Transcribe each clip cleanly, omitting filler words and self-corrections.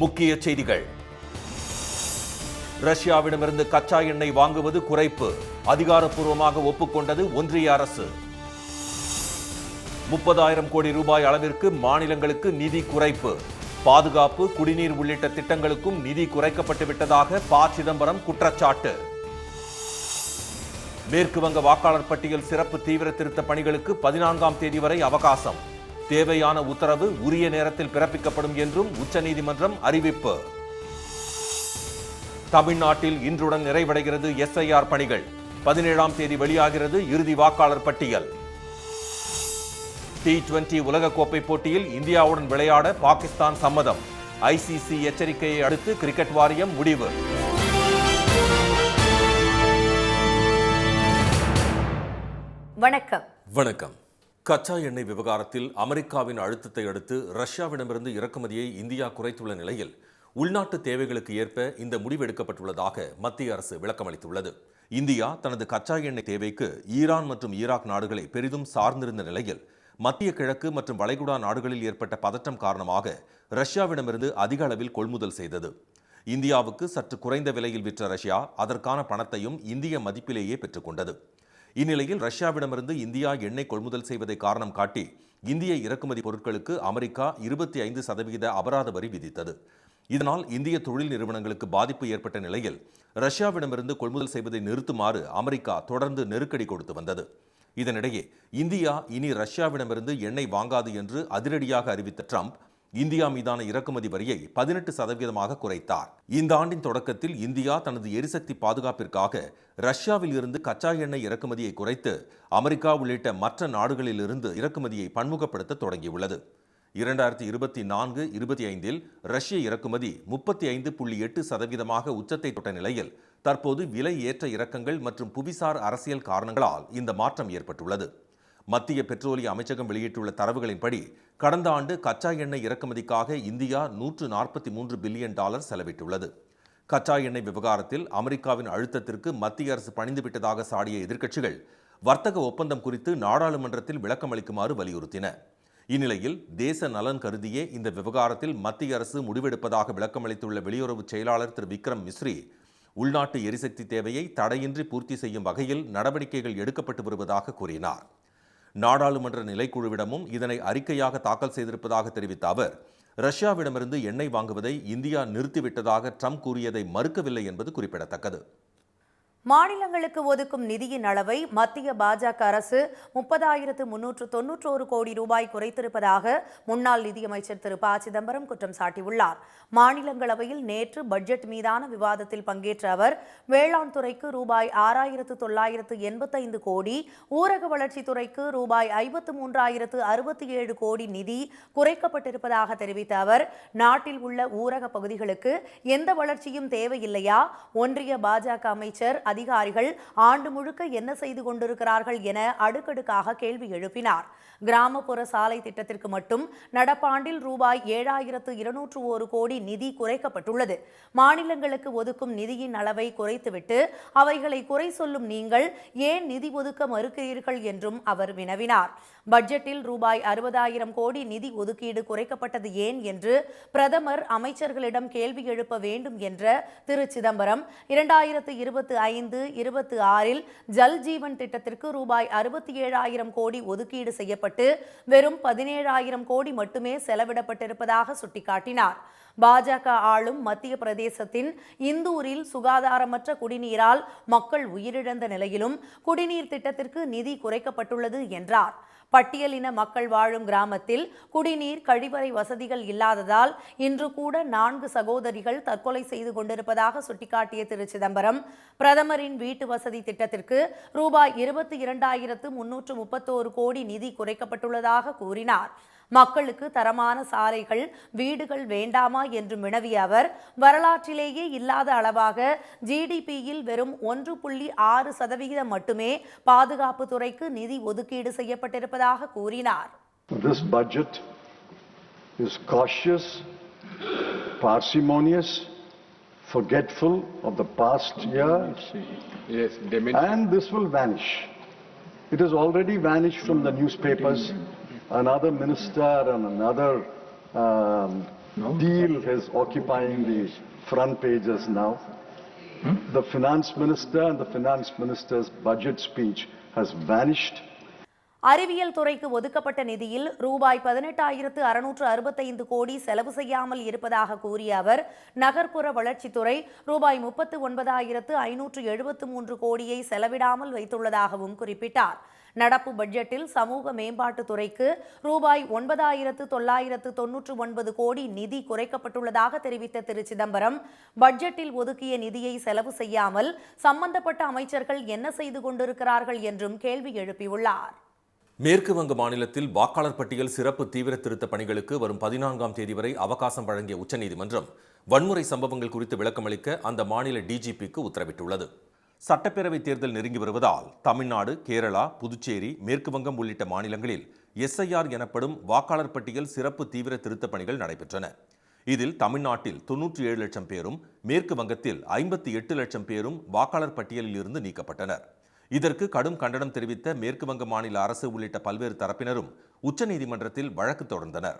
முக்கிய செய்திகள். ரஷ்யாவிடமிருந்து கச்சா எண்ணெய் வாங்குவது குறைப்பு, அதிகாரப்பூர்வமாக ஒப்புக்கொண்டது ஒன்றிய அரசு. 30,000 கோடி ரூபாய் அளவிற்கு மாநிலங்களுக்கு நிதி குறைப்பு, பாதுகாப்பு, குடிநீர் உள்ளிட்ட திட்டங்களுக்கும் நிதி குறைக்கப்பட்டு விட்டதாக ப. சிதம்பரம் குற்றச்சாட்டு. மேற்கு வங்க வாக்காளர் பட்டியல் சிறப்பு தீவிர திருத்த பணிகளுக்கு 14ஆம் தேதி வரை அவகாசம். தேவையான உத்தரவு உரிய நேரத்தில் பிறப்பிக்கப்படும் என்றும் உச்சநீதிமன்றம் அறிவிப்பு. தமிழ்நாட்டில் இன்றுடன் நிறைவடைகிறது எஸ்ஐஆர் பணிகள். 17ஆம் தேதி வெளியாகிறது இறுதி வாக்காளர் பட்டியல். T20 உலகக்கோப்பை போட்டியில் இந்தியாவுடன் விளையாட பாகிஸ்தான் சம்மதம். ICC எச்சரிக்கையை அடுத்து கிரிக்கெட் வாரியம் முடிவு. வணக்கம். கச்சா எண்ணெய் விவகாரத்தில் அமெரிக்காவின் அழுத்தத்தை அடுத்து ரஷ்யாவிடமிருந்து இறக்குமதியை இந்தியா குறைத்துள்ள நிலையில் உள்நாட்டு தேவைகளுக்கு ஏற்ப இந்த முடிவு எடுக்கப்பட்டுள்ளதாக மத்திய அரசு விளக்கமளித்துள்ளது. இந்தியா தனது கச்சா எண்ணெய் தேவைக்கு ஈரான் மற்றும் ஈராக் நாடுகளை பெரிதும் சார்ந்திருந்த நிலையில் மத்திய கிழக்கு மற்றும் வளைகுடா நாடுகளில் ஏற்பட்ட பதற்றம் காரணமாக ரஷ்யாவிடமிருந்து அதிக அளவில் கொள்முதல் செய்தது. இந்தியாவுக்கு சற்று குறைந்த விலையில் விற்ற ரஷ்யா அதற்கான பணத்தையும் இந்திய மதிப்பிலேயே பெற்றுக்கொண்டது. இந்நிலையில் ரஷ்யாவிடமிருந்து இந்தியா எண்ணெய் கொள்முதல் செய்வதை காரணம் காட்டி இந்திய இறக்குமதி பொருட்களுக்கு அமெரிக்கா 25% அபராத வரி விதித்தது. இதனால் இந்திய தொழில் நிறுவனங்களுக்கு பாதிப்பு ஏற்பட்ட நிலையில் ரஷ்யாவிடமிருந்து கொள்முதல் செய்வதை நிறுத்துமாறு அமெரிக்கா தொடர்ந்து நெருக்கடி கொடுத்து வந்தது. இதனிடையே இந்தியா இனி ரஷ்யாவிடமிருந்து எண்ணெய் வாங்காது என்று அதிரடியாக அறிவித்த ட்ரம்ப் இந்தியா மீதான இறக்குமதி வரியை 18% குறைத்தார். இந்த ஆண்டின் தொடக்கத்தில் இந்தியா தனது எரிசக்தி பாதுகாப்பிற்காக ரஷ்யாவில் இருந்து கச்சா எண்ணெய் இறக்குமதியை குறைத்து அமெரிக்கா உள்ளிட்ட மற்ற நாடுகளிலிருந்து இறக்குமதியை பன்முகப்படுத்த தொடங்கியுள்ளது. 2024-25 ரஷ்ய இறக்குமதி 35.8% உச்சத்தை தொட்ட நிலையில் தற்போது விலை ஏற்ற இறக்கங்கள் மற்றும் புவிசார் அரசியல் காரணங்களால் இந்த மாற்றம் ஏற்பட்டுள்ளது. மத்திய பெட்ரோலிய அமைச்சகம் வெளியிட்டுள்ள தரவுகளின்படி கடந்த ஆண்டு கச்சா எண்ணெய் இறக்குமதிக்காக இந்தியா $143 பில்லியன் செலவிட்டுள்ளது. கச்சா எண்ணெய் விவகாரத்தில் அமெரிக்காவின் அழுத்தத்திற்கு மத்திய அரசு பணிந்துவிட்டதாக சாடிய எதிர்க்கட்சிகள் வர்த்தக ஒப்பந்தம் குறித்து நாடாளுமன்றத்தில் விளக்கம் அளிக்குமாறு வலியுறுத்தின. இந்நிலையில் தேச நலன் கருதியே இந்த விவகாரத்தில் மத்திய அரசு முடிவெடுப்பதாக விளக்கமளித்துள்ள வெளியுறவு செயலாளர் திரு விக்ரம் மிஸ்ரி உள்நாட்டு எரிசக்தி தேவையை தடையின்றி பூர்த்தி செய்யும் வகையில் நடவடிக்கைகள் எடுக்கப்பட்டு வருவதாக கூறினார். நாடாளுமன்ற நிலைக்குழுவிடமும் இதனை அறிக்கையாக தாக்கல் செய்திருப்பதாக தெரிவித்த அவர் ரஷ்யாவிடமிருந்து எண்ணெய் வாங்குவதை இந்தியா நிறுத்திவிட்டதாக ட்ரம்ப் கூறியதை மறுக்கவில்லை என்பது குறிப்பிடத்தக்கது. மாநிலங்களுக்கு ஒதுக்கும் நிதியின் அளவை மத்திய பாஜக அரசு 30,391 கோடி ரூபாய் குறைத்திருப்பதாக முன்னாள் நிதியமைச்சர் திரு ப. சிதம்பரம் குற்றம் சாட்டியுள்ளார். மாநிலங்களவையில் நேற்று பட்ஜெட் மீதான விவாதத்தில் பங்கேற்ற அவர் வேளாண் துறைக்கு ரூபாய் 6,985 கோடி, ஊரக வளர்ச்சித்துறைக்கு ரூபாய் 53,067 கோடி நிதி குறைக்கப்பட்டிருப்பதாக தெரிவித்த அவர் நாட்டில் உள்ள ஊரக பகுதிகளுக்கு எந்த வளர்ச்சியும் தேவையில்லையா? ஒன்றிய பாஜக அமைச்சர் அதிகாரிகள் ஆண்டு முழுக்க என்ன செய்து கொண்டிருக்கிறார்கள் என அடுக்கடுக்காக கேள்வி எழுப்பினார். கிராமப்புற சாலை திட்டத்திற்கு மட்டும் நடப்பாண்டில் ரூபாய் 7,201 கோடி நிதி குறைக்கப்பட்டுள்ளது. மாநிலங்களுக்கு ஒதுக்கும் நிதியின் அளவை குறைத்துவிட்டு அவைகளை குறை சொல்லும் நீங்கள் ஏன் நிதி ஒதுக்க மறுக்கிறீர்கள் என்றும் அவர் வினவினார். பட்ஜெட்டில் ரூபாய் 60,000 கோடி நிதி ஒதுக்கீடு குறைக்கப்பட்டது ஏன் என்று பிரதமர் அமைச்சர்களிடம் கேள்வி எழுப்ப வேண்டும் என்ற திரு சிதம்பரம் 2025-26 ஜல் ஜீவன் திட்டத்திற்கு ரூபாய் 67,000 கோடி ஒதுக்கீடு செய்யப்பட்டு வெறும் 17,000 கோடி மட்டுமே செலவிடப்பட்டிருப்பதாக சுட்டிக்காட்டினார். பாஜக ஆளும் மத்திய பிரதேசத்தின் இந்தூரில் சுகாதாரமற்ற குடிநீரால் மக்கள் உயிரிழந்த நிலையிலும் குடிநீர் திட்டத்திற்கு நிதி குறைக்கப்பட்டுள்ளது என்றார். பட்டியலின மக்கள் வாழும் கிராமத்தில் குடிநீர் கழிவறை வசதிகள் இல்லாததால் இன்று கூட 4 சகோதரிகள் தற்கொலை செய்து கொண்டிருப்பதாக சுட்டிக்காட்டிய திரு சிதம்பரம் பிரதமரின் வீட்டு வசதி திட்டத்திற்கு ரூபாய் 22,331 கோடி நிதி குறைக்கப்பட்டுள்ளதாக கூறினார். மக்களுக்கு தரமான சாலைகள், வீடுகள் வேண்டாமா என்று வினவிய அவர் வரலாற்றிலேயே இல்லாத அளவாக GDPயில் வெறும் 1.6% மட்டுமே பாதுகாப்பு துறைக்கு நிதி ஒதுக்கீடு செய்யப்பட்டிருப்பதாக கூறினார். This budget is cautious, parsimonious, forgetful of the past year, and this will vanish. It has already vanished from the newspapers. Another minister and another deal is occupying the front pages now. The finance minister and the finance minister's budget speech has vanished. அறிவியல் துறைக்கு ஒதுக்கப்பட்ட நிதியில் ரூபாய் 18,665 கோடி செலவு செய்யாமல் இருப்பதாக கூறிய அவர், நகர்ப்புற வளர்ச்சித்துறை ரூபாய் 39,573 கோடியை செலவிடாமல் வைத்துள்ளதாகவும் குறிப்பிட்டார். நடப்பு பட்ஜெட்டில் சமூக மேம்பாட்டுத் துறைக்கு ரூபாய் 9,999 கோடி நிதி குறைக்கப்பட்டுள்ளதாக தெரிவித்த திரு சிதம்பரம், பட்ஜெட்டில் ஒதுக்கிய நிதியை செலவு செய்யாமல் சம்பந்தப்பட்ட அமைச்சர்கள் என்ன செய்து கொண்டிருக்கிறார்கள் என்றும் கேள்வி எழுப்பியுள்ளார். மேற்கு வங்க மாநிலத்தில் வாக்காளர் பட்டியல் சிறப்பு தீவிர திருத்த பணிகளுக்கு வரும் 14ஆம் தேதி வரை அவகாசம் வழங்கிய உச்சநீதிமன்றம் வன்முறை சம்பவங்கள் குறித்து விளக்கமளிக்க அந்த மாநில டிஜிபிக்கு உத்தரவிட்டுள்ளது. சட்டப்பேரவை தேர்தல் நெருங்கி வருவதால் தமிழ்நாடு, கேரளா, புதுச்சேரி, மேற்கு வங்கம் உள்ளிட்ட மாநிலங்களில் SIR எனப்படும் வாக்காளர் பட்டியல் சிறப்பு தீவிர திருத்த பணிகள் நடைபெற்றன. இதில் தமிழ்நாட்டில் 97 லட்சம் பேரும், மேற்கு வங்கத்தில் 58 லட்சம் பேரும் வாக்காளர் பட்டியலில் இருந்து நீக்கப்பட்டனர். இதற்கு கடும் கண்டனம் தெரிவித்த மேற்கு வங்க மாநில அரசு உள்ளிட்ட பல்வேறு தரப்பினரும் உச்சநீதிமன்றத்தில் வழக்கு தொடர்ந்தனர்.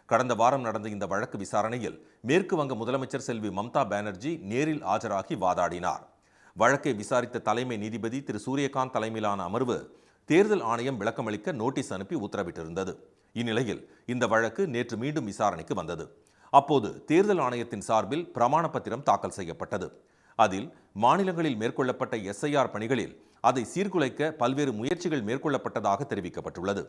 கடந்த வாரம் நடந்த இந்த வழக்கு விசாரணையில் மேற்கு வங்க முதலமைச்சர் செல்வி மம்தா பானர்ஜி நேரில் ஆஜராகி வாதாடினார். வழக்கை விசாரித்த தலைமை நீதிபதி திரு சூரியகாந்த் தலைமையிலான அமர்வு தேர்தல் ஆணையம் விளக்கமளிக்க நோட்டீஸ் அனுப்பி உத்தரவிட்டிருந்தது. இந்நிலையில் இந்த வழக்கு நேற்று மீண்டும் விசாரணைக்கு வந்தது. அப்போது தேர்தல் ஆணையத்தின் சார்பில் பிரமாண பத்திரம் தாக்கல் செய்யப்பட்டது. அதில் மாநிலங்களில் மேற்கொள்ளப்பட்ட SIR பணிகளில் அதை சீர்குலைக்க பல்வேறு முயற்சிகள் மேற்கொள்ளப்பட்டதாக தெரிவிக்கப்பட்டுள்ளது.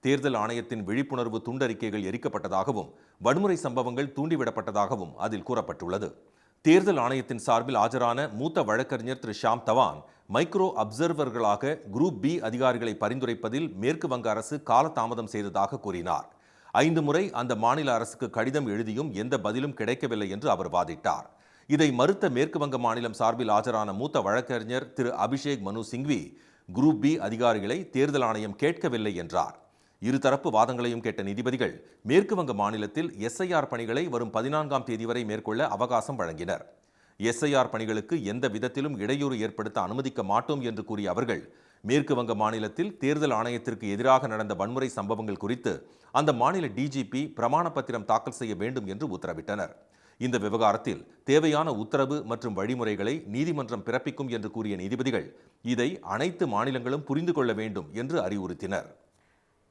தேர்தல் ஆணையத்தின் விழிப்புணர்வு துண்டறிக்கைகள் எரிக்கப்பட்டதாகவும் வன்முறை சம்பவங்கள் தூண்டிவிடப்பட்டதாகவும் அதில் கூறப்பட்டுள்ளது. தேர்தல் ஆணையத்தின் சார்பில் ஆஜரான மூத்த வழக்கறிஞர் திரு ஷாம் தவான் மைக்ரோ அப்சர்வர்களாக குரூப் B அதிகாரிகளை பரிந்துரைப்பதில் மேற்கு வங்க அரசு காலதாமதம் செய்ததாக கூறினார். 5 முறை அந்த மாநில அரசுக்கு கடிதம் எழுதியும் எந்த பதிலும் கிடைக்கவில்லை என்று அவர் வாதிட்டார். இதை மறுத்த மேற்கு வங்க மாநிலம் சார்பில் ஆஜரான மூத்த வழக்கறிஞர் திரு அபிஷேக் மனு சிங்வி குரூப் B அதிகாரிகளை தேர்தல் ஆணையம் கேட்கவில்லை என்றார். இருதரப்பு வாதங்களையும் கேட்ட நீதிபதிகள் மேற்கு வங்க மாநிலத்தில் SIR பணிகளை வரும் 14ஆம் தேதி வரை மேற்கொள்ள அவகாசம் வழங்கினர். SIR பணிகளுக்கு எந்த விதத்திலும் இடையூறு ஏற்படுத்த அனுமதிக்க மாட்டோம் என்று கூறிய அவர்கள் மேற்கு வங்க மாநிலத்தில் தேர்தல் ஆணையத்திற்கு எதிராக நடந்த வன்முறை சம்பவங்கள் குறித்து அந்த மாநில டிஜிபி பிரமாண பத்திரம் தாக்கல் செய்ய வேண்டும் என்று உத்தரவிட்டனர். இந்த விவகாரத்தில் தேவையான உத்தரவு மற்றும் வழிமுறைகளை நீதிமன்றம் பிறப்பிக்கும் என்று கூறிய நீதிபதிகள் இதை அனைத்து மாநிலங்களும் புரிந்து கொள்ள வேண்டும் என்று அறிவுறுத்தினர்.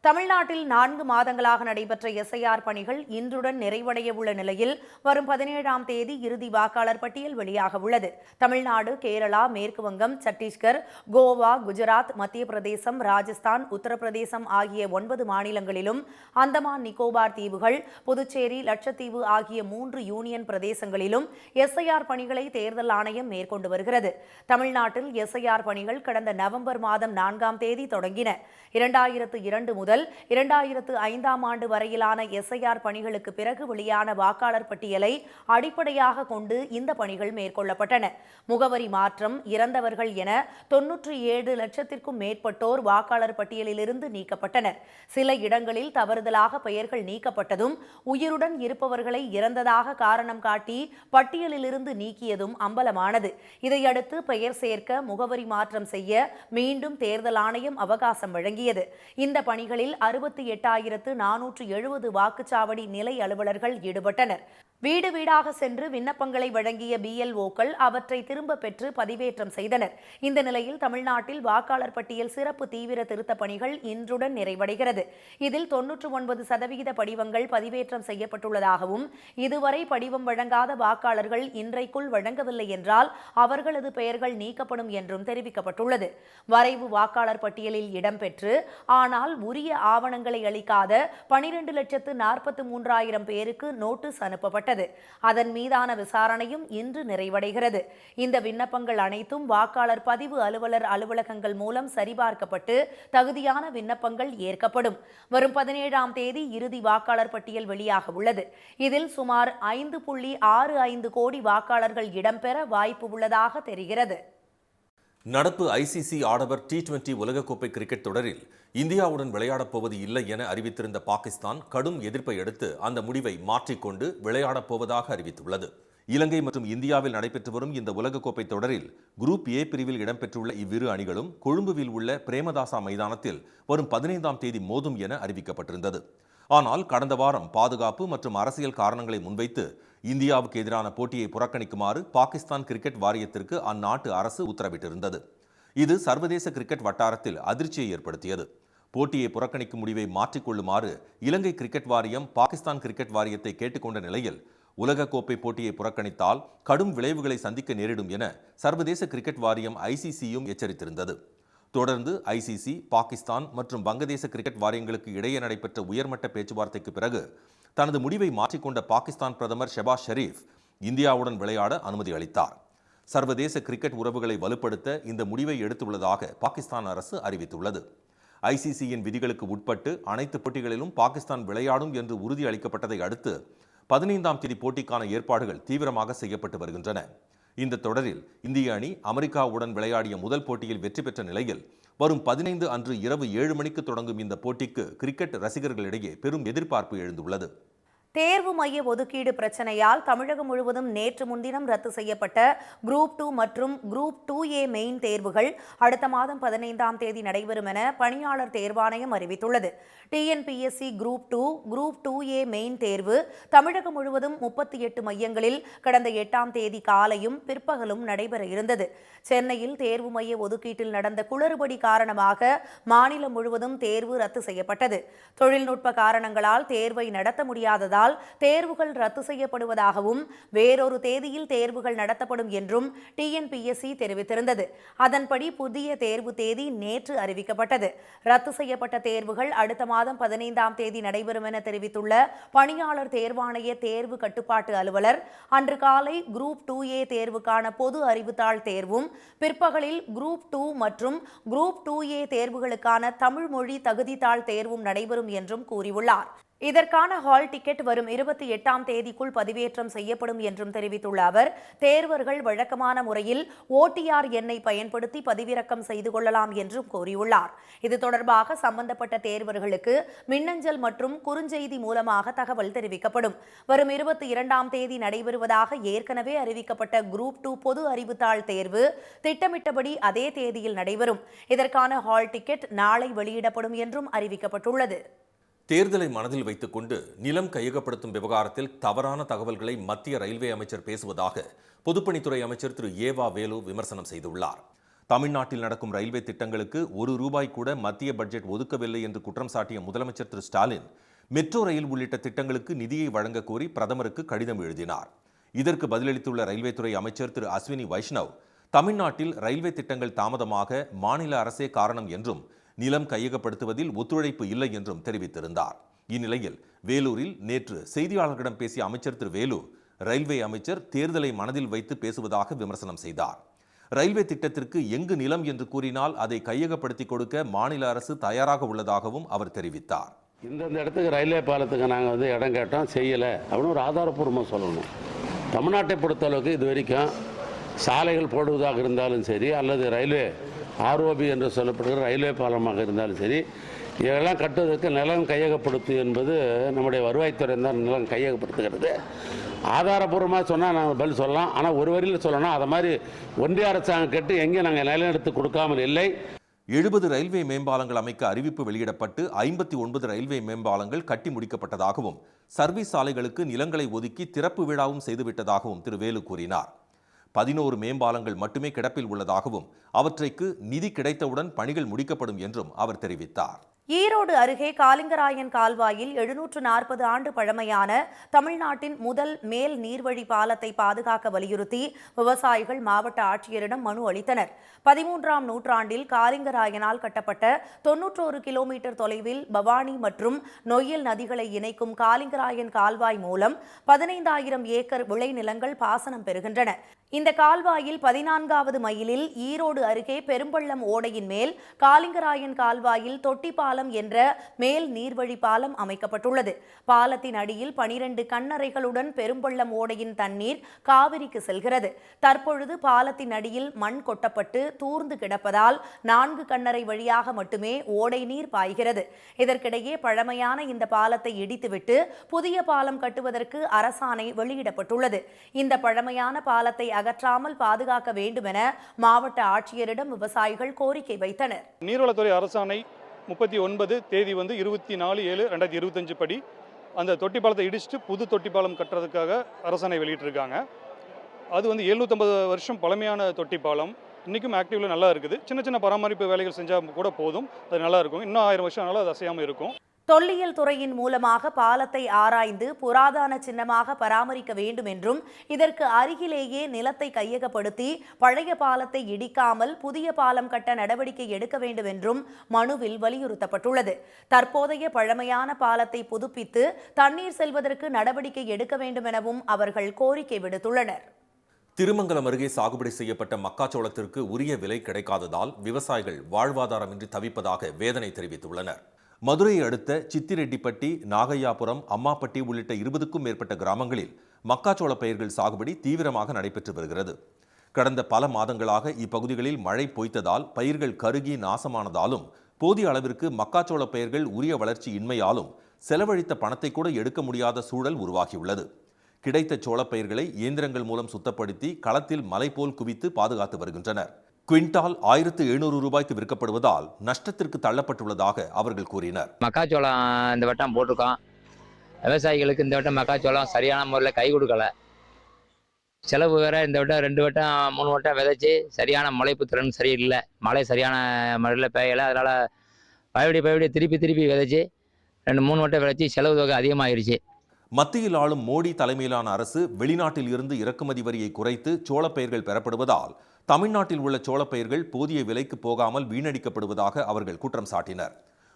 தமிழ்நாட்டில் 4 மாதங்களாக நடைபெற்ற SIR பணிகள் இன்றுடன் நிறைவடைய உள்ள நிலையில் வரும் 17ஆம் தேதி இறுதி வாக்காளர் பட்டியல் வெளியாக உள்ளது. தமிழ்நாடு, கேரளா, மேற்கு வங்கம், சத்தீஸ்கர், கோவா, குஜராத், மத்திய பிரதேசம், ராஜஸ்தான், உத்தரப்பிரதேசம் ஆகிய 9 மாநிலங்களிலும், அந்தமான் நிக்கோபார் தீவுகள், புதுச்சேரி, லட்சத்தீவு ஆகிய 3 யூனியன் பிரதேசங்களிலும் SIR பணிகளை தேர்தல் ஆணையம் மேற்கொண்டு வருகிறது. தமிழ்நாட்டில் SIR பணிகள் கடந்த நவம்பர் மாதம் 4ஆம் தேதி தொடங்கின. 2002 முதல் 2005ஆம் ஆண்டு வரையிலான SIR பணிகளுக்கு பிறகு வெளியான வாக்காளர் பட்டியலை அடிப்படையாக கொண்டு இந்த பணிகள் மேற்கொள்ளப்பட்டன. முகவரி மாற்றம், இறந்தவர்கள் என 97 லட்சத்திற்கும் மேற்பட்டோர் வாக்காளர் பட்டியலிலிருந்து நீக்கப்பட்டனர். சில இடங்களில் தவறுதலாக பெயர்கள் நீக்கப்பட்டதும், உயிருடன் இருப்பவர்களை இறந்ததாக காரணம் காட்டி பட்டியலிலிருந்து நீக்கியதும் அம்பலமானது. இதையடுத்து பெயர் சேர்க்க, முகவரி மாற்றம் செய்ய மீண்டும் தேர்தல் ஆணையம் அவகாசம் வழங்கியது. இந்த பணிகளில் 68,470 வாக்குச்சாவடி நிலை அலுவலர்கள் ஈடுபட்டனர். வீடு வீடாக சென்று விண்ணப்பங்களை வழங்கிய BLOக்கள் அவற்றை திரும்ப பெற்று பதிவேற்றம் செய்தனர். இந்த நிலையில் தமிழ்நாட்டில் வாக்காளர் பட்டியல் சிறப்பு தீவிர திருத்த பணிகள் இன்றுடன் நிறைவடைகிறது. இதில் 99% படிவங்கள் பதிவேற்றம் செய்யப்பட்டுள்ளதாகவும், இதுவரை படிவம் வழங்காத வாக்காளர்கள் இன்றைக்குள் வழங்கவில்லை என்றால் அவர்களது பெயர்கள் நீக்கப்படும் என்றும் தெரிவிக்கப்பட்டுள்ளது. வரைவு வாக்காளர் பட்டியலில் இடம்பெற்று ஆனால் உரிய ஆவணங்களை அளிக்காத 12,43,000 பேருக்கு நோட்டீஸ் அனுப்பப்பட்டது. அதன் மீதான விசாரணையும் இன்று நிறைவடைகிறது. இந்த விண்ணப்பங்கள் அனைத்தும் வாக்காளர் பதிவு அலுவலர் அலுவலகங்கள் மூலம் சரிபார்க்கப்பட்டு தகுதியான விண்ணப்பங்கள் ஏற்கப்படும். வரும் 17ஆம் தேதி இறுதி வாக்காளர் பட்டியல் வெளியாக உள்ளது. இதில் சுமார் 5.65 கோடி வாக்காளர்கள் இடம்பெற வாய்ப்பு உள்ளதாக தெரிகிறது. நடப்பு ICC ஆடவர் T20 உலகக்கோப்பை கிரிக்கெட் தொடரில் இந்தியாவுடன் விளையாடப் போவது இல்லை என அறிவித்திருந்த பாகிஸ்தான் கடும் எதிர்ப்பை அடுத்து அந்த முடிவை மாற்றிக்கொண்டு விளையாடப் போவதாக அறிவித்துள்ளது. இலங்கை மற்றும் இந்தியாவில் நடைபெற்று வரும் இந்த உலகக்கோப்பை தொடரில் குரூப் A பிரிவில் இடம்பெற்றுள்ள இவ்விரு அணிகளும் கொழும்புவில் உள்ள பிரேமதாசா மைதானத்தில் வரும் 15ஆம் தேதி மோதும் என அறிவிக்கப்பட்டிருந்தது. ஆனால் கடந்த வாரம் பாதுகாப்பு மற்றும் அரசியல் காரணங்களை முன்வைத்து இந்தியாவுக்கு எதிரான போட்டியை புறக்கணிக்குமாறு பாகிஸ்தான் கிரிக்கெட் வாரியத்திற்கு அந்நாட்டு அரசு உத்தரவிட்டிருந்தது. இது சர்வதேச கிரிக்கெட் வட்டாரத்தில் அதிர்ச்சியை ஏற்படுத்தியது. போட்டியை புறக்கணிக்கும் முடிவை மாற்றிக்கொள்ளுமாறு இலங்கை கிரிக்கெட் வாரியம் பாகிஸ்தான் கிரிக்கெட் வாரியத்தை கேட்டுக்கொண்ட நிலையில் உலகக்கோப்பை போட்டியை புறக்கணித்தால் கடும் விளைவுகளை சந்திக்க நேரிடும் என சர்வதேச கிரிக்கெட் வாரியம் ICCயும் எச்சரித்திருந்தது. தொடர்ந்து ICC, பாகிஸ்தான் மற்றும் வங்கதேச கிரிக்கெட் வாரியங்களுக்கு இடையே நடைபெற்ற உயர்மட்ட பேச்சுவார்த்தைக்கு பிறகு தனது முடிவை மாற்றிக்கொண்ட பாகிஸ்தான் பிரதமர் ஷெபாஸ் ஷெரீப் இந்தியாவுடன் விளையாட அனுமதி அளித்தார். சர்வதேச கிரிக்கெட் உறவுகளை வலுப்படுத்த இந்த முடிவை எடுத்துள்ளதாக பாகிஸ்தான் அரசு அறிவித்துள்ளது. ICCயின் விதிகளுக்கு உட்பட்டு அனைத்து போட்டிகளிலும் பாகிஸ்தான் விளையாடும் என்று உறுதி அளிக்கப்பட்டதை அடுத்து 15ஆம் தேதி போட்டிக்கான ஏற்பாடுகள் தீவிரமாக செய்யப்பட்டு வருகின்றன. இந்த தொடரில் இந்திய அணி அமெரிக்காவுடன் விளையாடிய முதல் போட்டியில் வெற்றி பெற்ற நிலையில் வரும் 15 அன்று இரவு 7 மணிக்கு தொடங்கும் இந்த போட்டிக்கு கிரிக்கெட் ரசிகர்களிடையே பெரும் எதிர்பார்ப்பு எழுந்துள்ளது. தேர்வு மைய ஒதுக்கீடு பிரச்சனையால் தமிழகம் முழுவதும் நேற்று முன்தினம் ரத்து செய்யப்பட்ட குரூப் 2 மற்றும் குரூப் 2A மெயின் தேர்வுகள் அடுத்த மாதம் 15ஆம் தேதி நடைபெறும் என பணியாளர் தேர்வாணையம் அறிவித்துள்ளது. TNPSC group 2, group 2A main தேர்வு தமிழகம் முழுவதும் 38 மையங்களில் கடந்த 8ஆம் தேதி காலையும் பிற்பகலும் நடைபெற இருந்தது. சென்னையில் தேர்வு மைய ஒதுக்கீட்டில் நடந்த குளறுபடி காரணமாக மாநிலம் முழுவதும் தேர்வு ரத்து செய்யப்பட்டது. தொழில்நுட்ப காரணங்களால் தேர்வை நடத்த முடியாததால் தேர்வுகள் ரத்து செய்யப்படுவதாகவும் வேறொரு தேதியில் தேர்வுகள் நடத்தப்படும் என்றும் TNPSC தெரிவித்திருந்தது. அதன்படி புதிய தேர்வு தேதி நேற்று அறிவிக்கப்பட்டது. ரத்து செய்யப்பட்ட தேர்வுகள் அடுத்த மாதம் 15ஆம் தேதி நடைபெறும் என தெரிவித்துள்ள பணியாளர் தேர்வாணைய தேர்வு கட்டுப்பாட்டு அலுவலர், அன்று காலை குரூப் 2A தேர்வுக்கான பொது அறிவுத்தாள் தேர்வும் பிற்பகலில் குரூப் 2 மற்றும் குரூப் 2A தேர்வுகளுக்கான தமிழ் மொழி தகுதித்தாள் தேர்வும் நடைபெறும் என்றும் கூறியுள்ளார். இதற்கான ஹால் டிக்கெட் வரும் 28ஆம் தேதிக்குள் பதிவேற்றம் செய்யப்படும் என்றும் தெரிவித்துள்ள அவர், தேர்வர்கள் வழக்கமான முறையில் OTR எண்ணை பயன்படுத்தி பதிவிறக்கம் செய்து கொள்ளலாம் என்றும் கூறியுள்ளார். இது தொடர்பாக சம்பந்தப்பட்ட தேர்வர்களுக்கு மின்னஞ்சல் மற்றும் குறுஞ்செய்தி மூலமாக தகவல் தெரிவிக்கப்படும். வரும் 22ஆம் தேதி நடைபெறுவதாக ஏற்கனவே அறிவிக்கப்பட்ட குரூப் 2 பொது அறிவுத்தாள் தேர்வு திட்டமிட்டபடி அதே தேதியில் நடைபெறும். இதற்கான ஹால் டிக்கெட் நாளை வெளியிடப்படும் என்றும் அறிவிக்கப்பட்டுள்ளது. தேர்தலை மனதில் வைத்துக் கொண்டு நிலம் கையகப்படுத்தும் விவகாரத்தில் தவறான தகவல்களை மத்திய ரயில்வே அமைச்சர் பேசுவதாக பொதுப்பணித்துறை அமைச்சர் திரு ஏவா வேலு விமர்சனம் செய்துள்ளார். தமிழ்நாட்டில் நடக்கும் ரயில்வே திட்டங்களுக்கு ₹1 கூட மத்திய பட்ஜெட் ஒதுக்கவில்லை என்று குற்றம் சாட்டிய முதலமைச்சர் திரு ஸ்டாலின் மெட்ரோ ரயில் உள்ளிட்ட திட்டங்களுக்கு நிதியை வழங்க கோரி பிரதமருக்கு கடிதம் எழுதினார். இதற்கு பதிலளித்துள்ள ரயில்வே துறை அமைச்சர் திரு அஸ்வினி வைஷ்ணவ், தமிழ்நாட்டில் ரயில்வே திட்டங்கள் தாமதமாக மாநில அரசே காரணம் என்றும் நிலம் கையகப்படுத்துவதில் ஒத்துழைப்பு இல்லை என்றும் தெரிவித்திருந்தார். இந்நிலையில் வேலூரில் நேற்று செய்தியாளர்களிடம் பேசிய அமைச்சர் திரு வேலு, ரயில்வே அமைச்சர் தேர்தலை மனதில் வைத்து பேசுவதாக விமர்சனம் செய்தார். ரயில்வே திட்டத்திற்கு எங்கு நிலம் என்று கூறினால் அதை கையகப்படுத்தி கொடுக்க மாநில அரசு தயாராக உள்ளதாகவும் அவர் தெரிவித்தார். இந்த இடத்துக்கு ரயில்வே பாலத்துக்கு நாங்கள் இடம் கேட்டோம், செய்யலை அப்படின்னு ஒரு ஆதாரப்பூர்வமாக சொல்லணும். தமிழ்நாட்டை பொறுத்தளவுக்கு இது வரைக்கும் சாலைகள் போடுவதாக இருந்தாலும் சரி, அல்லது ரயில்வே ROB என்று சொல்லப்படுகிற ரயில்வே பாலமாக இருந்தாலும் சரி, இதெல்லாம் கட்டுவதற்கு நிலம் கையகப்படுத்து என்பது நம்முடைய வருவாய்த்துறை தான் நிலம் கையகப்படுத்துகிறது. ஆதாரபூர்வமாக சொன்னால் நாங்கள் பதில் சொல்லலாம். ஆனால் ஒரு வரியில் சொல்லணும், அதை மாதிரி ஒன்றிய அரசாங்கம் கேட்டு எங்கேயும் நாங்கள் நிலம் எடுத்து கொடுக்காமல் இல்லை. 70 ரயில்வே மேம்பாலங்கள் அமைக்க அறிவிப்பு வெளியிடப்பட்டு 59 ரயில்வே மேம்பாலங்கள் கட்டி முடிக்கப்பட்டதாகவும் சர்வீஸ் சாலைகளுக்கு நிலங்களை ஒதுக்கி திறப்பு விழாவும் செய்துவிட்டதாகவும் திரு வேலு கூறினார். 11 மேம்பாலங்கள் மட்டுமே கிடப்பில் உள்ளதாகவும் அவற்றைக்கு நிதி கிடைத்தவுடன் பணிகள் முடிக்கப்படும் என்றும் அவர் தெரிவித்தார். ஈரோடு அருகே காலிங்கராயன் கால்வாயில் 740 ஆண்டு பழமையான தமிழ்நாட்டின் முதல் மேல் நீர்வழி பாலத்தை பாதுகாக்க வலியுறுத்தி விவசாயிகள் மாவட்ட ஆட்சியரிடம் மனு அளித்தனர். 13ஆம் நூற்றாண்டில் காலிங்கராயனால் கட்டப்பட்ட 91 கிலோமீட்டர் தொலைவில் பவானி மற்றும் நொய்யல் நதிகளை இணைக்கும் காலிங்கராயன் கால்வாய் மூலம் 15,000 ஏக்கர் விளைநிலங்கள் பாசனம் பெறுகின்றன. இந்த கால்வாயில் 14வது மைலில் ஈரோடு அருகே பெரும்பள்ளம் ஓடையின் மேல் காலிங்கராயன் கால்வாயில் தொட்டிப்பாலம் என்ற மேல் நீர்வழி பாலம் அமைக்கப்பட்டுள்ளது. பாலத்தின் அடியில் 12 கண்ணறைகளுடன் பெரும்பள்ளம் ஓடையின் தண்ணீர் காவிரிக்கு செல்கிறது. தற்பொழுது பாலத்தின் அடியில் மண் கொட்டப்பட்டு தூர்ந்து கிடப்பதால் 4 கண்ணறை வழியாக மட்டுமே ஓடை நீர் பாய்கிறது. இதற்கிடையே பழமையான இந்த பாலத்தை இடித்துவிட்டு புதிய பாலம் கட்டுவதற்கு அரசாணை வெளியிடப்பட்டுள்ளது. இந்த பழமையான பாலத்தை அகற்றாமல் பாதுகாக்க வேண்டும் என மாவட்ட ஆட்சியரிடம் விவசாயிகள் கோரிக்கை வைத்தனர். நீர்வளத்துறை அரசாணை 39 தேதி 24/7/2025 படி அந்த தொட்டி பாலத்தை இடிச்சுட்டு புது தொட்டி பாலம் கட்டுறதுக்காக அரசாணை வெளியிட்டிருக்காங்க. அது 750 வருஷம் பழமையான தொட்டி பாலம். இன்றைக்கும் ஆக்டிவ்ல நல்லா இருக்குது. சின்ன சின்ன பராமரிப்பு வேலைகள் செஞ்சால் கூட போதும், அது நல்லா இருக்கும். இன்னும் 1000 வருஷம் ஆனாலும் அது அசையாமல் இருக்கும். தொல்லியல் துறையின் மூலமாக பாலத்தை ஆராய்ந்து புராதன சின்னமாக பராமரிக்க வேண்டும் என்றும் இதற்கு அருகிலேயே நிலத்தை கையகப்படுத்தி பழைய பாலத்தை இடிக்காமல் புதிய பாலம் கட்ட நடவடிக்கை எடுக்க வேண்டும் என்றும் மனுவில் வலியுறுத்தப்பட்டுள்ளது. தற்போதைய பழமையான பாலத்தை புதுப்பித்து தண்ணீர் செல்வதற்கு நடவடிக்கை எடுக்க வேண்டும் எனவும் அவர்கள் கோரிக்கை விடுத்துள்ளனர். திருமங்கலம் அருகே சாகுபடி செய்யப்பட்ட மக்காச்சோளத்திற்கு உரிய விலை கிடைக்காததால் விவசாயிகள் வாழ்வாதாரமின்றி தவிப்பதாக வேதனை தெரிவித்துள்ளனர். மதுரையை அடுத்த சித்திரெட்டிப்பட்டி, நாகையாபுரம், அம்மாப்பட்டி உள்ளிட்ட 20க்கும் மேற்பட்ட கிராமங்களில் மக்காச்சோள பயிர்கள் சாகுபடி தீவிரமாக நடைபெற்று வருகிறது. கடந்த பல மாதங்களாக இப்பகுதிகளில் மழை பொய்த்ததால் பயிர்கள் கருகி நாசமானதாலும் போதிய அளவிற்கு மக்காச்சோள பயிர்கள் உரிய வளர்ச்சி இன்மையாலும் செலவழித்த பணத்தை கூட எடுக்க முடியாத சூழல் உருவாகியுள்ளது. கிடைத்த சோளப்பயிர்களை இயந்திரங்கள் மூலம் சுத்தப்படுத்தி களத்தில் மலை போல் குவித்து பாதுகாத்து வருகின்றனர். குவிண்டால் 1700 ரூபாய்க்கு விற்கப்படுவதால் நஷ்டத்திற்கு தள்ளப்பட்டுள்ளதாக அவர்கள் கூறினர். மக்காச்சோளம் இந்த வட்டம் போட்டிருக்கோம். விவசாயிகளுக்கு இந்த வட்டம் மக்காச்சோளம் சரியான முறையில் கை கொடுக்கல. செலவு வேற இந்த வட்டம் 2 வட்டம் 3 வட்டம் விதைச்சி சரியான முளைப்பு திறன் சரியில்லை. மழை சரியான முறையில் பெய்யலை. அதனால் பயிரடி திருப்பி விதைச்சி 2-3 வட்டம் விதைச்சி செலவு தொகை அதிகமாகிருச்சு. மத்தியில் ஆளும் மோடி தலைமையிலான அரசு வெளிநாட்டில் இருந்து இறக்குமதி வரியை குறைத்து சோளப்பயிர்கள் பெறப்படுவதால் தமிழ்நாட்டில் உள்ள சோளப்பயிர்கள் போதிய விலைக்கு போகாமல் வீணடிக்கப்படுவதாக அவர்கள் குற்றம் சாட்டினர்.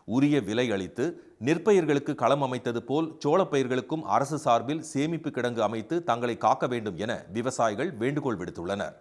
உரிய விலை அளித்து நெற்பயிர்களுக்கு களம் அமைத்தது போல் சோளப்பயிர்களுக்கும் அரசு சார்பில் சேமிப்பு கிடங்கு அமைத்து தங்களை காக்க வேண்டும் என விவசாயிகள் வேண்டுகோள் விடுத்துள்ளனர்.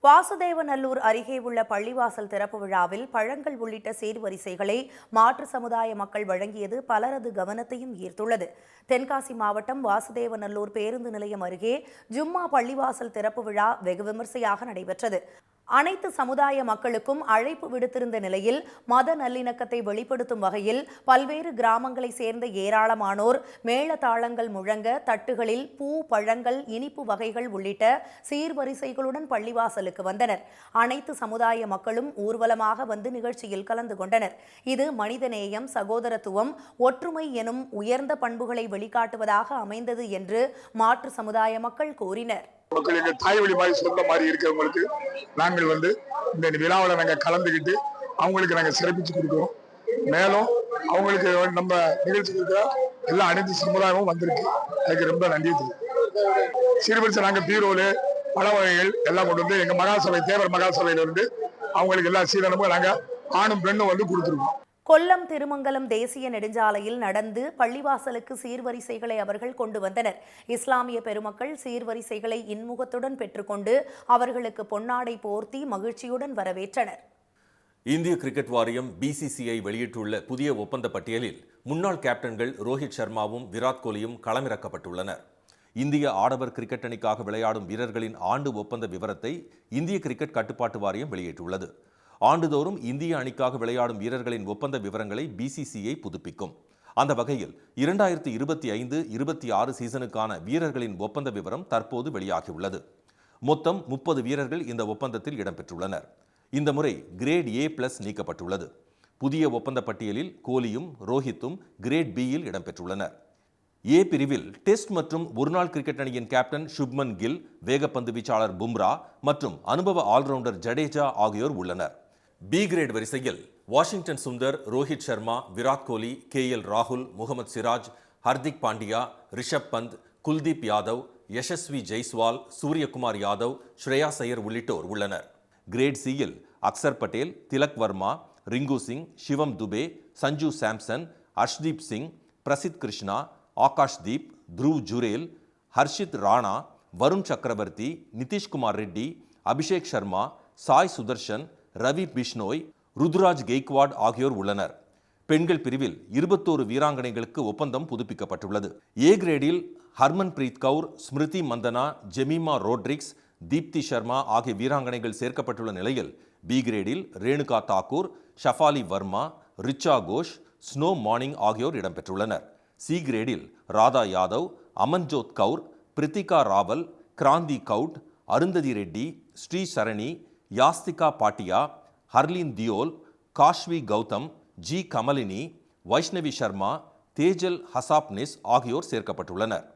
வாசுதேவநல்லூர் அருகே உள்ள பள்ளிவாசல் திறப்பு விழாவில் பழங்கள் உள்ளிட்ட சீர்வரிசைகளை மாற்று சமுதாய மக்கள் வழங்கியது பலரது கவனத்தையும் ஈர்த்துள்ளது. தென்காசி மாவட்டம் வாசுதேவநல்லூர் பேருந்து நிலையம் அருகே ஜும்மா பள்ளிவாசல் திறப்பு விழா வெகு விமர்சையாக நடைபெற்றது. அனைத்து சமுதாய மக்களுக்கும் அழைப்பு விடுத்திருந்த நிலையில் மத நல்லிணக்கத்தை வெளிப்படுத்தும் வகையில் பல்வேறு கிராமங்களை சேர்ந்த ஏராளமானோர் மேளதாளங்கள் முழங்க தட்டுகளில் பூ, பழங்கள், இனிப்பு வகைகள் உள்ளிட்ட சீர்வரிசைகளுடன் பள்ளிவாசலுக்கு வந்தனர். அனைத்து சமுதாய மக்களும் ஊர்வலமாக வந்து நிகழ்ச்சியில் கலந்து கொண்டனர். இது மனிதநேயம், சகோதரத்துவம், ஒற்றுமை எனும் உயர்ந்த பண்புகளை வெளிக்காட்டுவதாக அமைந்தது என்று மாற்று சமுதாய மக்கள் கூறினர். மக்களுக்கு தாய் வழி மாதிரி சொந்த மாதிரி இருக்கிறவங்களுக்கு நாங்கள் இந்த விழாவில் நாங்கள் கலந்துக்கிட்டு அவங்களுக்கு நாங்கள் சிறப்பிச்சு கொடுக்குறோம். மேலும் அவங்களுக்கு நம்ம நிகழ்ச்சி கொடுக்குற எல்லா அனைத்து சமுதாயமும் வந்திருக்கு. அதுக்கு ரொம்ப நன்றி. சீர்வரிசை நாங்கள் பீரோலு பல வகைகள் எல்லாம் கொண்டு எங்கள் மகாசபை தேவர் மகாசபையிலிருந்து அவங்களுக்கு எல்லா சீரனமும் நாங்கள் ஆணும் பெண்ணும் கொடுத்துருக்கோம். கொல்லம் திருமங்கலம் தேசிய நெடுஞ்சாலையில் நடந்து பள்ளிவாசலுக்கு சீர்வரிசைகளை அவர்கள் கொண்டு வந்தனர். இஸ்லாமிய பெருமக்கள் சீர்வரிசைகளை இன்முகத்துடன் பெற்றுக்கொண்டு அவர்களுக்கு பொன்னாடை போர்த்தி மகிழ்ச்சியுடன் வரவேற்றனர். இந்திய கிரிக்கெட் வாரியம் BCCI வெளியிட்டுள்ள புதிய ஒப்பந்த பட்டியலில் முன்னாள் கேப்டன்கள் ரோஹித் சர்மாவும் விராட் கோலியும் களமிறக்கப்பட்டுள்ளனர். இந்திய ஆடவர் கிரிக்கெட் அணிக்காக விளையாடும் வீரர்களின் ஆண்டு ஒப்பந்த விவரத்தை இந்திய கிரிக்கெட் கட்டுப்பாட்டு வாரியம் வெளியிட்டுள்ளது. ஆண்டுதோறும் இந்திய அணிக்காக விளையாடும் வீரர்களின் ஒப்பந்த விவரங்களை BCCI புதுப்பிக்கும். அந்த வகையில் 2025-26 சீசனுக்கான வீரர்களின் ஒப்பந்த விவரம் தற்போது வெளியாகியுள்ளது. மொத்தம் 30 வீரர்கள் இந்த ஒப்பந்தத்தில் இடம்பெற்றுள்ளனர். இந்த முறை கிரேட் A+ நீக்கப்பட்டுள்ளது. புதிய ஒப்பந்த பட்டியலில் கோலியும் ரோஹித்தும் கிரேட் Bயில் இடம்பெற்றுள்ளனர். A பிரிவில் டெஸ்ட் மற்றும் ஒருநாள் கிரிக்கெட் அணியின் கேப்டன் சுப்மன் கில், வேகப்பந்து வீச்சாளர் பும்ரா மற்றும் அனுபவ ஆல்ரவுண்டர் ஜடேஜா ஆகியோர் உள்ளனர். B கிரேட் வரிசையில் வாஷிங்டன் சுந்தர், ரோஹித் சர்மா, விராட் கோலி, KL ராகுல், முகமது சிராஜ், ஹர்திக் பாண்டியா, ரிஷப் பந்த், குல்தீப் யாதவ், யசஸ்வி ஜெய்ஸ்வால், சூரியகுமார் யாதவ், ஸ்ரேயாஸ் ஐயர் உள்ளிட்டோர் உள்ளனர். கிரேட் Cயில் அக்சர் பட்டேல், திலக் வர்மா, ரிங்கு சிங், சிவம் துபே, சஞ்சு சாம்சன், அர்ஷ்தீப் சிங், பிரசித் கிருஷ்ணா, ஆகாஷ் தீப், த்ருவ் ஜுரேல், ஹர்ஷித் ராணா, வருண் சக்கரவர்த்தி, நிதிஷ்குமார் ரெட்டி, அபிஷேக் சர்மா, சாய் சுதர்ஷன், ரவி பிஷ்னோய், ருத்ராஜ் கெய்க்வாட் ஆகியோர் உள்ளனர். பெண்கள் பிரிவில் 21 வீராங்கனைகளுக்கு ஒப்பந்தம் புதுப்பிக்கப்பட்டுள்ளது. A கிரேடில் ஹர்மன் பிரீத் கவுர், ஸ்மிருதி மந்தனா, ஜெமிமா ரோட்ரிக்ஸ், தீப்தி சர்மா ஆகிய வீராங்கனைகள் சேர்க்கப்பட்டுள்ள நிலையில் B கிரேடில் ரேணுகா தாக்கூர், ஷஃபாலி வர்மா, ரிச்சா கோஷ், ஸ்னோ மார்னிங் ஆகியோர் இடம்பெற்றுள்ளனர். C கிரேடில் ராதா யாதவ், அமன்ஜோத் கவுர், பிரித்திகா ராவல், கிராந்தி கவுட், அருந்ததி ரெட்டி, ஸ்ரீ சரணி, யாஸ்திகா பாட்டியா, ஹர்லீன் தியோல், காஷ்வி கௌதம், ஜி கமலினி, வைஷ்ணவி சர்மா, தேஜல் ஹசாப்னிஸ் ஆகியோர் சேர்க்கப்பட்டுள்ளனர்.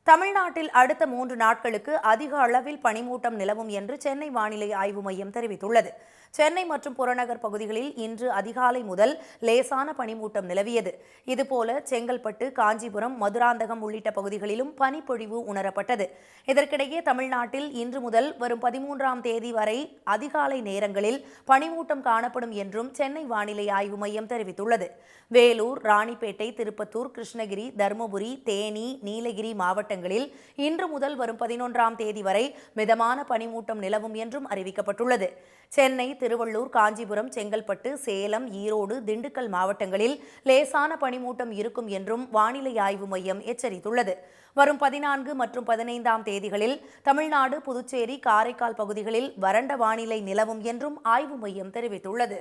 தமிழ்நாட்டில் அடுத்த 3 நாட்களுக்கு அதிக அளவில் பனிமூட்டம் நிலவும் என்று சென்னை வானிலை ஆய்வு மையம் தெரிவித்துள்ளது. சென்னை மற்றும் புறநகர் பகுதிகளில் இன்று அதிகாலை முதல் லேசான பனிமூட்டம் நிலவியது. இதுபோல செங்கல்பட்டு, காஞ்சிபுரம், மதுராந்தகம் உள்ளிட்ட பகுதிகளிலும் பனிப்பொழிவு உணரப்பட்டது. இதற்கிடையே தமிழ்நாட்டில் இன்று முதல் வரும் 13ஆம் தேதி வரை அதிகாலை நேரங்களில் பனிமூட்டம் காணப்படும் என்றும் சென்னை வானிலை ஆய்வு மையம் தெரிவித்துள்ளது. வேலூர், ராணிப்பேட்டை, திருப்பத்தூர், கிருஷ்ணகிரி, தருமபுரி, தேனி, நீலகிரி மாவட்டங்களில் இன்று முதல் வரும் 11ஆம் தேதி வரை மிதமான பனிமூட்டம் நிலவும் என்றும் அறிவிக்கப்பட்டுள்ளது. சென்னை, திருவள்ளூர், காஞ்சிபுரம், செங்கல்பட்டு, சேலம், ஈரோடு, திண்டுக்கல் மாவட்டங்களில் லேசான பனிமூட்டம் இருக்கும் என்றும் வானிலை ஆய்வு மையம் எச்சரித்துள்ளது. வரும் 14 மற்றும் 15ஆம் தேதிகளில் தமிழ்நாடு, புதுச்சேரி, காரைக்கால் பகுதிகளில் வறண்ட வானிலை நிலவும் என்றும் ஆய்வு மையம் தெரிவித்துள்ளது.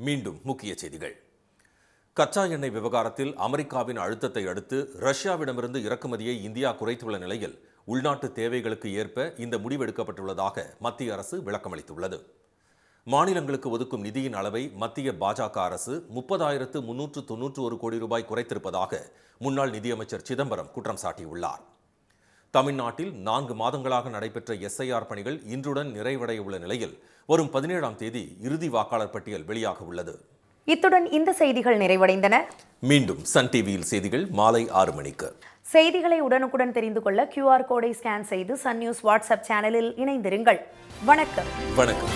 மீண்டும் முக்கிய செய்திகள். கச்சா எண்ணெய் விவகாரத்தில் அமெரிக்காவின் அழுத்தத்தை அடுத்து ரஷ்யாவிடமிருந்து இறக்குமதியை இந்தியா குறைத்துள்ள நிலையில் உள்நாட்டு தேவைகளுக்கு ஏற்ப இந்த முடிவெடுக்கப்பட்டுள்ளதாக மத்திய அரசு விளக்கமளித்துள்ளது. மாநிலங்களுக்கு ஒதுக்கும் நிதியின் அளவை மத்திய பாஜக அரசு 30,391 கோடி ரூபாய் குறைத்திருப்பதாக முன்னாள் நிதியமைச்சர் சிதம்பரம் குற்றம் சாட்டியுள்ளார். தமிழ்நாட்டில் 4 மாதங்களாக நடைபெற்ற SIR பணிகள் இன்றுடன் நிறைவடைய உள்ள நிலையில் வரும் 17ஆம் தேதி இறுதி வாக்காளர் பட்டியல் வெளியாக உள்ளது. இத்துடன் இந்த செய்திகள் நிறைவடைந்தன. மீண்டும் சன் டிவியில் செய்திகள் மாலை 6 மணிக்கு. செய்திகளை உடனுக்குடன் தெரிந்து கொள்ள QR கோடை ஸ்கேன் செய்து சன் நியூஸ் வாட்ஸ்அப் சேனலில் இணைந்திருங்கள். வணக்கம். வணக்கம்.